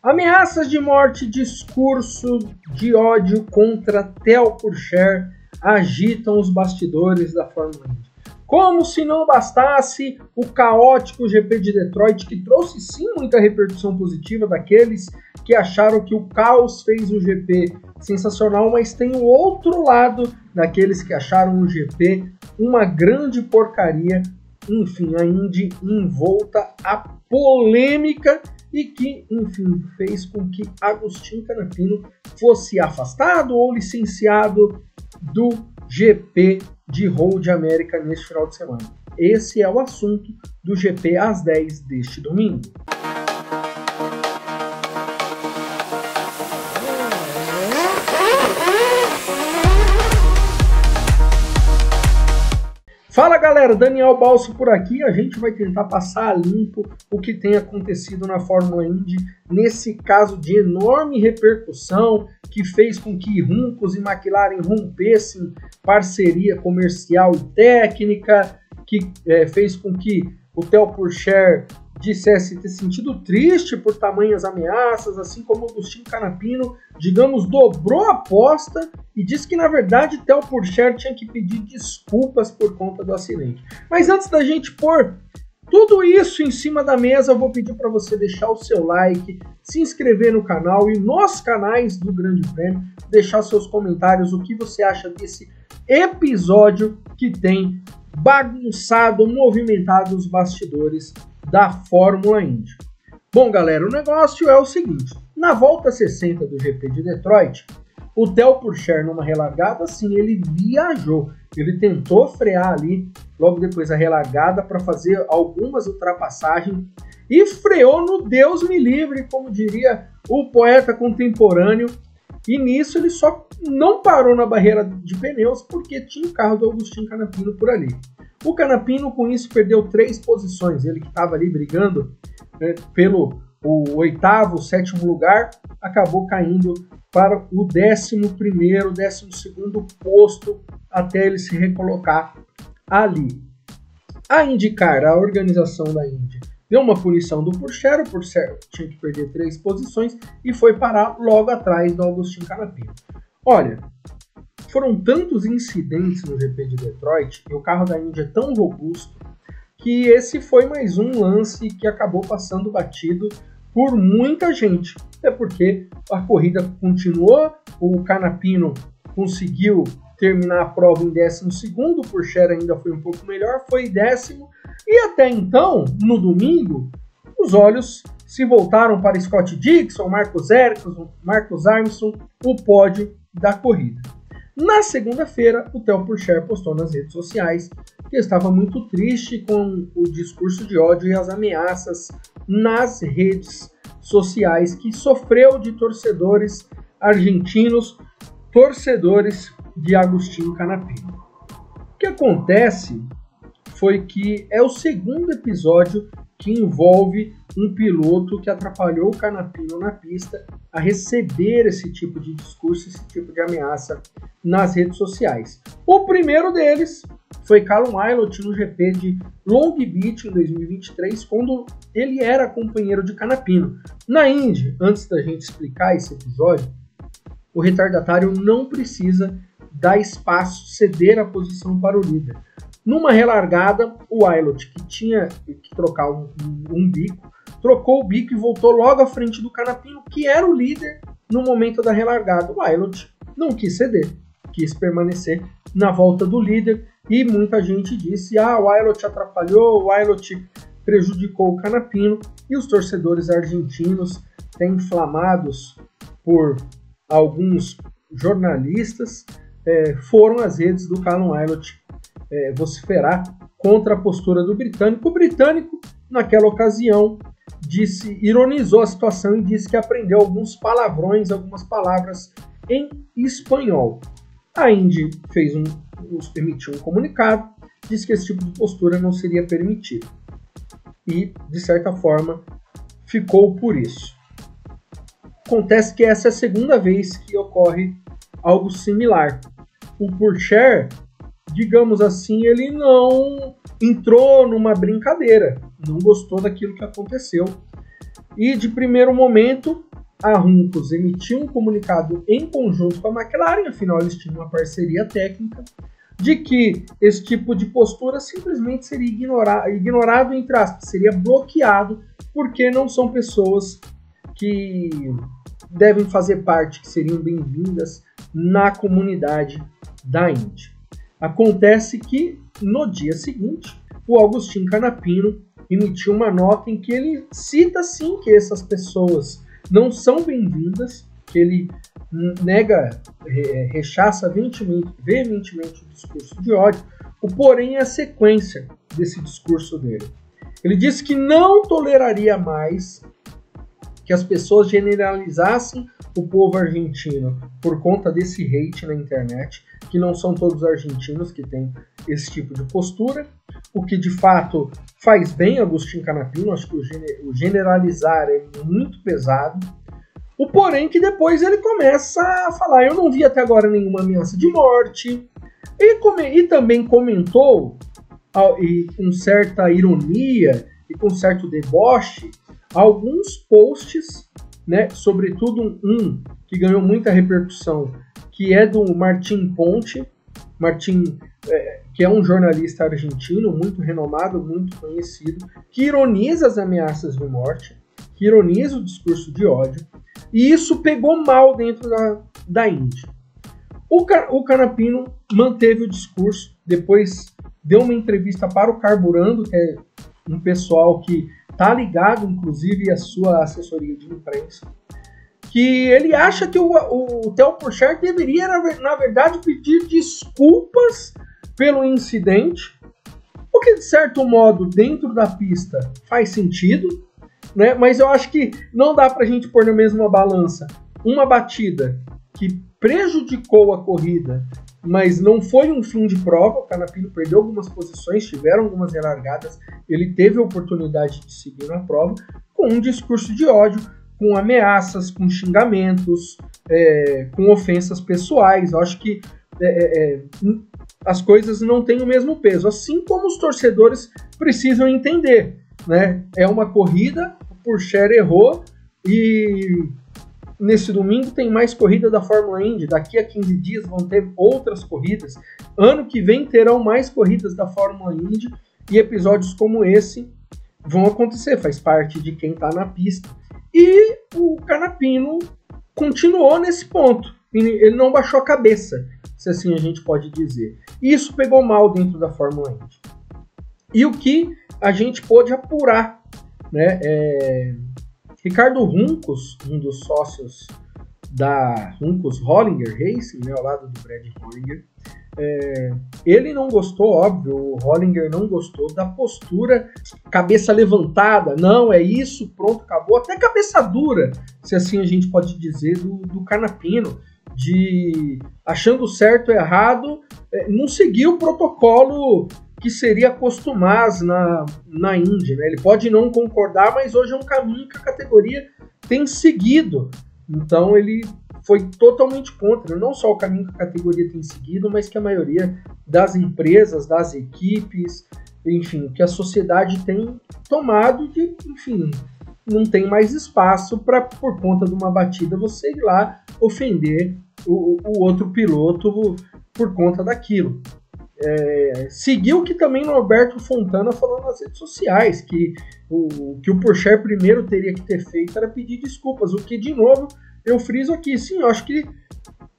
Ameaças de morte, discurso de ódio contra Theo Pourchaire agitam os bastidores da Fórmula Indy. Como se não bastasse o caótico GP de Detroit, que trouxe sim muita repercussão positiva daqueles que acharam que o caos fez o GP sensacional, mas tem o outro lado daqueles que acharam o GP uma grande porcaria. Enfim, a Indy envolta a polêmica e que, enfim, fez com que Agostinho Canapino fosse afastado ou licenciado do GP de Road América neste final de semana. Esse é o assunto do GP às 10 deste domingo. Fala galera, Daniel Balso por aqui. A gente vai tentar passar a limpo o que tem acontecido na Fórmula Indy nesse caso de enorme repercussão que fez com que Juncos e McLaren rompessem parceria comercial e técnica, que fez com que o Theo Pourchaire dissesse ter sentido triste por tamanhas ameaças, assim como o Agostinho Canapino, digamos, dobrou a aposta e disse que, na verdade, Theo Pourchaire tinha que pedir desculpas por conta do acidente. Mas antes da gente pôr tudo isso em cima da mesa, eu vou pedir para você deixar o seu like, se inscrever no canal e nos canais do Grande Prêmio, deixar seus comentários, o que você acha desse episódio que tem bagunçado, movimentado os bastidores da Fórmula Indy. Bom, galera, o negócio é o seguinte: na volta 60 do GP de Detroit, o Theo Pourchaire, numa relargada, sim, ele viajou. Ele tentou frear ali, logo depois da relargada, para fazer algumas ultrapassagens e freou no Deus me livre, como diria o poeta contemporâneo. E nisso ele só não parou na barreira de pneus porque tinha o carro do Agostinho Canapino por ali. O Canapino, com isso, perdeu 3 posições. Ele que estava ali brigando pelo oitavo, sétimo lugar, acabou caindo para o 11º, 12º posto até ele se recolocar ali. A IndyCar, a organização da Indy, deu uma punição do Pourchaire. O Pourchaire tinha que perder 3 posições e foi parar logo atrás do Agostinho Canapino. Olha, foram tantos incidentes no GP de Detroit e o carro da Indy é tão robusto que esse foi mais um lance que acabou passando batido por muita gente. É porque a corrida continuou, o Canapino conseguiu terminar a prova em 12º, o Pourchaire ainda foi um pouco melhor, foi 10º, e até então, no domingo, os olhos se voltaram para Scott Dixon, Marcus Ericsson, Marcus Armstrong, o pódio da corrida. Na segunda-feira, o Theo Pourchaire postou nas redes sociais que estava muito triste com o discurso de ódio e as ameaças nas redes sociais que sofreu de torcedores argentinos, torcedores de Agostinho Canapino. O que acontece foi que é o segundo episódio que envolve um piloto que atrapalhou o Canapino na pista a receber esse tipo de discurso, esse tipo de ameaça nas redes sociais. O primeiro deles foi Callum Ilott no GP de Long Beach em 2023, quando ele era companheiro de Canapino. Na Indy, antes da gente explicar esse episódio, o retardatário não precisa dar espaço, ceder a posição para o líder. Numa relargada, o Ilott, que tinha que trocar um bico, trocou o bico e voltou logo à frente do Canapino, que era o líder no momento da relargada. O Ilott não quis ceder, quis permanecer na volta do líder e muita gente disse: o Ilott atrapalhou, o Ilott prejudicou o Canapino, e os torcedores argentinos, até inflamados por alguns jornalistas, foram às redes do Callum Ilott vociferar contra a postura do britânico. O britânico, naquela ocasião, ironizou a situação e disse que aprendeu alguns palavrões, algumas palavras em espanhol. A Indy emitiu um comunicado, disse que esse tipo de postura não seria permitido. E, de certa forma, ficou por isso. Acontece que essa é a segunda vez que ocorre algo similar. O Pourchaire, digamos assim, ele não entrou numa brincadeira, não gostou daquilo que aconteceu. E de primeiro momento, a Juncos emitiu um comunicado em conjunto com a McLaren, afinal eles tinham uma parceria técnica, de que esse tipo de postura simplesmente seria ignorado, entre aspas, seria bloqueado, porque não são pessoas que devem fazer parte, que seriam bem-vindas na comunidade da Indy. Acontece que, no dia seguinte, o Agustin Canapino emitiu uma nota em que ele cita, sim, que essas pessoas não são bem-vindas, que ele rechaça veementemente o discurso de ódio, porém a sequência desse discurso dele. Ele disse que não toleraria mais que as pessoas generalizassem o povo argentino por conta desse hate na internet, que não são todos os argentinos que têm esse tipo de postura, o que de fato faz bem Agustin Canapino. Acho que o generalizar é muito pesado. O porém que depois ele começa a falar, eu não vi até agora nenhuma ameaça de morte, e também comentou, e com certa ironia e com certo deboche, alguns posts, né, sobretudo um que ganhou muita repercussão, que é do Martín Ponte, que é um jornalista argentino muito renomado, muito conhecido, que ironiza as ameaças de morte, que ironiza o discurso de ódio, e isso pegou mal dentro da Indy. O Canapino manteve o discurso, depois deu uma entrevista para o Carburando, que é um pessoal que está ligado, inclusive, à sua assessoria de imprensa, que ele acha que o Theo Pourchaire deveria, na verdade, pedir desculpas pelo incidente, o que, de certo modo, dentro da pista faz sentido, né? Mas eu acho que não dá para a gente pôr na mesma balança uma batida que prejudicou a corrida, mas não foi um fim de prova. O Canapino perdeu algumas posições, tiveram algumas relargadas, ele teve a oportunidade de seguir na prova, com um discurso de ódio, com ameaças, com xingamentos, com ofensas pessoais. Eu acho que as coisas não têm o mesmo peso, assim como os torcedores precisam entender, né? É uma corrida, o Pourchaire errou, e nesse domingo tem mais corrida da Fórmula Indy, daqui a 15 dias vão ter outras corridas, ano que vem terão mais corridas da Fórmula Indy, e episódios como esse vão acontecer, faz parte de quem está na pista. E o Canapino continuou nesse ponto, ele não baixou a cabeça, se assim a gente pode dizer. E isso pegou mal dentro da Fórmula Indy. E o que a gente pôde apurar, né? Ricardo Juncos, um dos sócios da Juncos Hollinger Racing, né, ao lado do Brad Hollinger, ele não gostou, óbvio, o Hollinger não gostou da postura, cabeça levantada, não, é isso, pronto, acabou, até cabeça dura, se assim a gente pode dizer, do Canapino, de achando certo ou errado, não seguir o protocolo que seria acostumado na Indy, né? Ele pode não concordar, mas hoje é um caminho que a categoria tem seguido. Então ele foi totalmente contra, não só o caminho que a categoria tem seguido, mas que a maioria das empresas, das equipes, enfim, que a sociedade tem tomado de, enfim, não tem mais espaço para, por conta de uma batida, você ir lá ofender o outro piloto por conta daquilo. Seguiu o que também Norberto Fontana falou nas redes sociais, que o Pourchaire primeiro teria que ter feito era pedir desculpas, o que, de novo, eu friso aqui. Sim, eu acho que,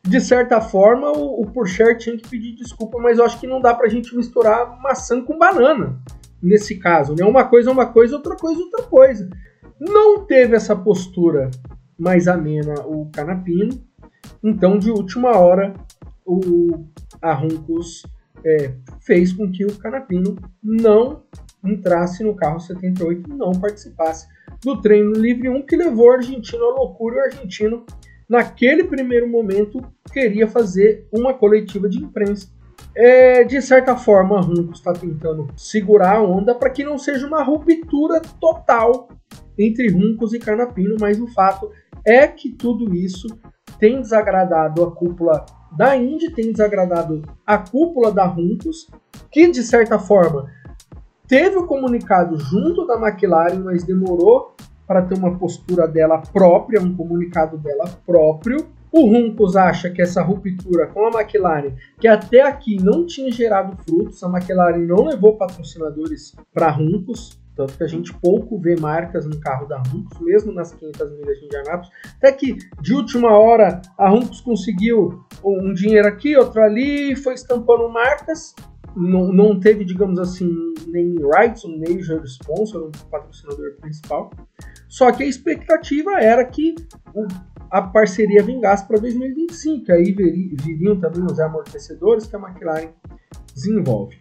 de certa forma, o Pourchaire tinha que pedir desculpa, mas eu acho que não dá pra gente misturar maçã com banana, nesse caso, né? Uma coisa é uma coisa, outra coisa é outra coisa. Não teve essa postura mais amena o Canapino, então, de última hora, a Juncos fez com que o Canapino não entrasse no carro 78 e não participasse do treino livre 1, que levou o argentino à loucura. E o argentino, naquele primeiro momento, queria fazer uma coletiva de imprensa. De certa forma, a Juncos está tentando segurar a onda para que não seja uma ruptura total entre Juncos e Canapino, mas o fato é que tudo isso tem desagradado a cúpula da Indy, tem desagradado a cúpula da Juncos, que, de certa forma, teve o comunicado junto da McLaren, mas demorou para ter uma postura dela própria, um comunicado dela próprio. O Juncos acha que essa ruptura com a McLaren, que até aqui não tinha gerado frutos, a McLaren não levou patrocinadores para Juncos, tanto que a gente pouco vê marcas no carro da Juncos, mesmo nas 500 milhas de Indianápolis, até que de última hora a Juncos conseguiu um dinheiro aqui, outro ali, foi estampando marcas, não teve, digamos assim, nem rights, um major sponsor, um patrocinador principal, só que a expectativa era que a parceria vingasse para 2025, aí viriam também os amortecedores que a McLaren desenvolve.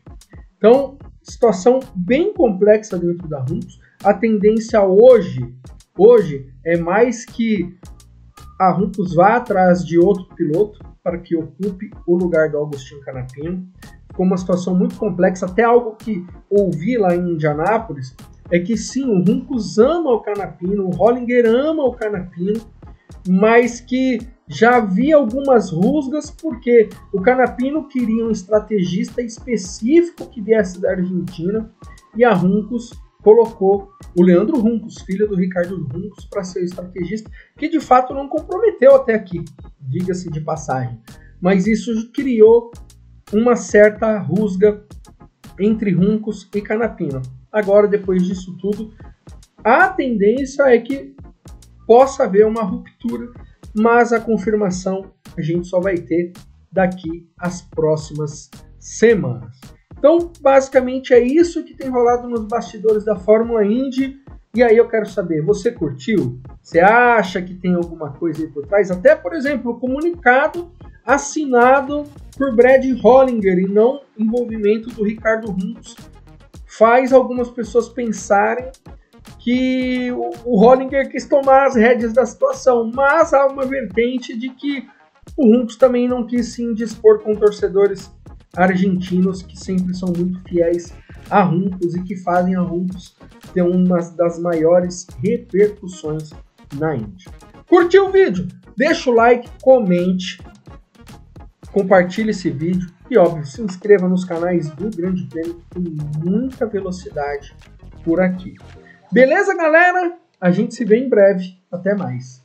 Então, situação bem complexa dentro da Juncos. A tendência hoje é mais que a Juncos vá atrás de outro piloto para que ocupe o lugar do Agostinho Canapino. Ficou uma situação muito complexa, até algo que ouvi lá em Indianápolis, é que sim, o Juncos ama o Canapino, o Hollinger ama o Canapino, mas que já havia algumas rusgas porque o Canapino queria um estrategista específico que viesse da Argentina e a Juncos colocou o Leandro Juncos, filho do Ricardo Juncos, para ser o estrategista, que de fato não comprometeu até aqui, diga-se de passagem. Mas isso criou uma certa rusga entre Juncos e Canapino. Agora, depois disso tudo, a tendência é que possa haver uma ruptura, mas a confirmação a gente só vai ter daqui às próximas semanas. Então, basicamente é isso que tem rolado nos bastidores da Fórmula Indy. E aí eu quero saber, você curtiu? Você acha que tem alguma coisa aí por trás? Até, por exemplo, o comunicado assinado por Brad Hollinger e não envolvimento do Ricardo Juncos faz algumas pessoas pensarem que o Hollinger quis tomar as rédeas da situação, mas há uma vertente de que o Juncos também não quis se indispor com torcedores argentinos que sempre são muito fiéis a Juncos e que fazem a Juncos ter uma das maiores repercussões na Indy. Curtiu o vídeo? Deixa o like, comente, compartilhe esse vídeo e, óbvio, se inscreva nos canais do Grande Prêmio, que tem muita velocidade por aqui. Beleza, galera? A gente se vê em breve. Até mais.